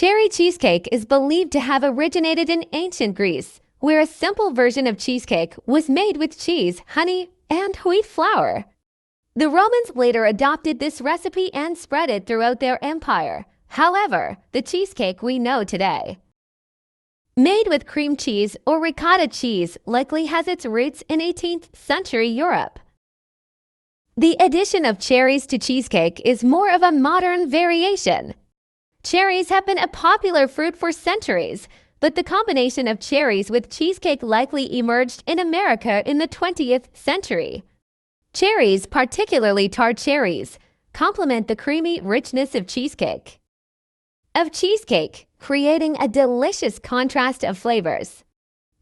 Cherry cheesecake is believed to have originated in ancient Greece, where a simple version of cheesecake was made with cheese, honey, and wheat flour. The Romans later adopted this recipe and spread it throughout their empire. However, the cheesecake we know today, made with cream cheese or ricotta cheese, likely has its roots in 18th century Europe. The addition of cherries to cheesecake is more of a modern variation. Cherries have been a popular fruit for centuries, but the combination of cherries with cheesecake likely emerged in America in the 20th century. Cherries, particularly tart cherries, complement the creamy richness of cheesecake, creating a delicious contrast of flavors.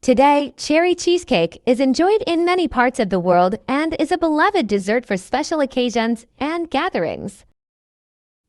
Today, cherry cheesecake is enjoyed in many parts of the world and is a beloved dessert for special occasions and gatherings.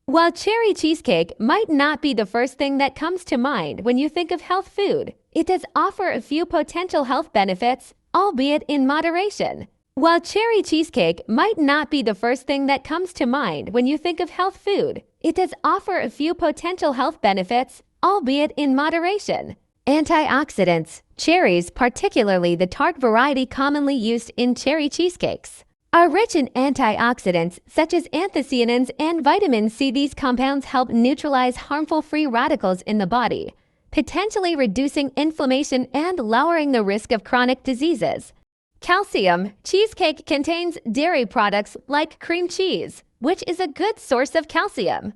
While cherry cheesecake might not be the first thing that comes to mind when you think of health food, it does offer a few potential health benefits, albeit in moderation. While cherry cheesecake might not be the first thing that comes to mind when you think of health food, it does offer a few potential health benefits, albeit in moderation. Antioxidants. Cherries, particularly the tart variety commonly used in cherry cheesecakes, are rich in antioxidants such as anthocyanins and vitamin C. These compounds help neutralize harmful free radicals in the body, potentially reducing inflammation and lowering the risk of chronic diseases. Calcium. Cheesecake contains dairy products like cream cheese, which is a good source of calcium.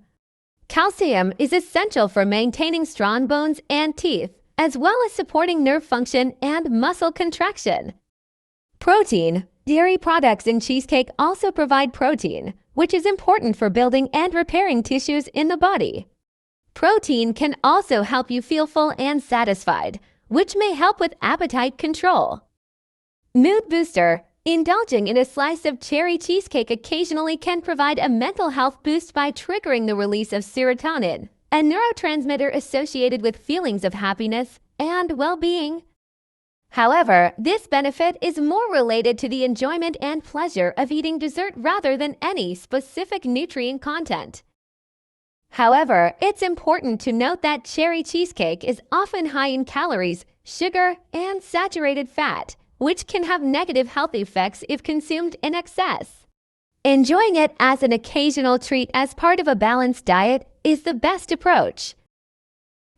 Calcium is essential for maintaining strong bones and teeth, as well as supporting nerve function and muscle contraction. Protein. Dairy products in cheesecake also provide protein, which is important for building and repairing tissues in the body. Protein can also help you feel full and satisfied, which may help with appetite control. Mood booster. Indulging in a slice of cherry cheesecake occasionally can provide a mental health boost by triggering the release of serotonin, a neurotransmitter associated with feelings of happiness and well-being. However, this benefit is more related to the enjoyment and pleasure of eating dessert rather than any specific nutrient content. However, it's important to note that cherry cheesecake is often high in calories, sugar, and saturated fat, which can have negative health effects if consumed in excess. Enjoying it as an occasional treat as part of a balanced diet is the best approach.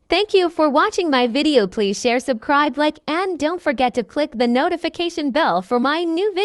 Thank you for watching my video. Please share, subscribe, like, and don't forget to click the notification bell for my new videos.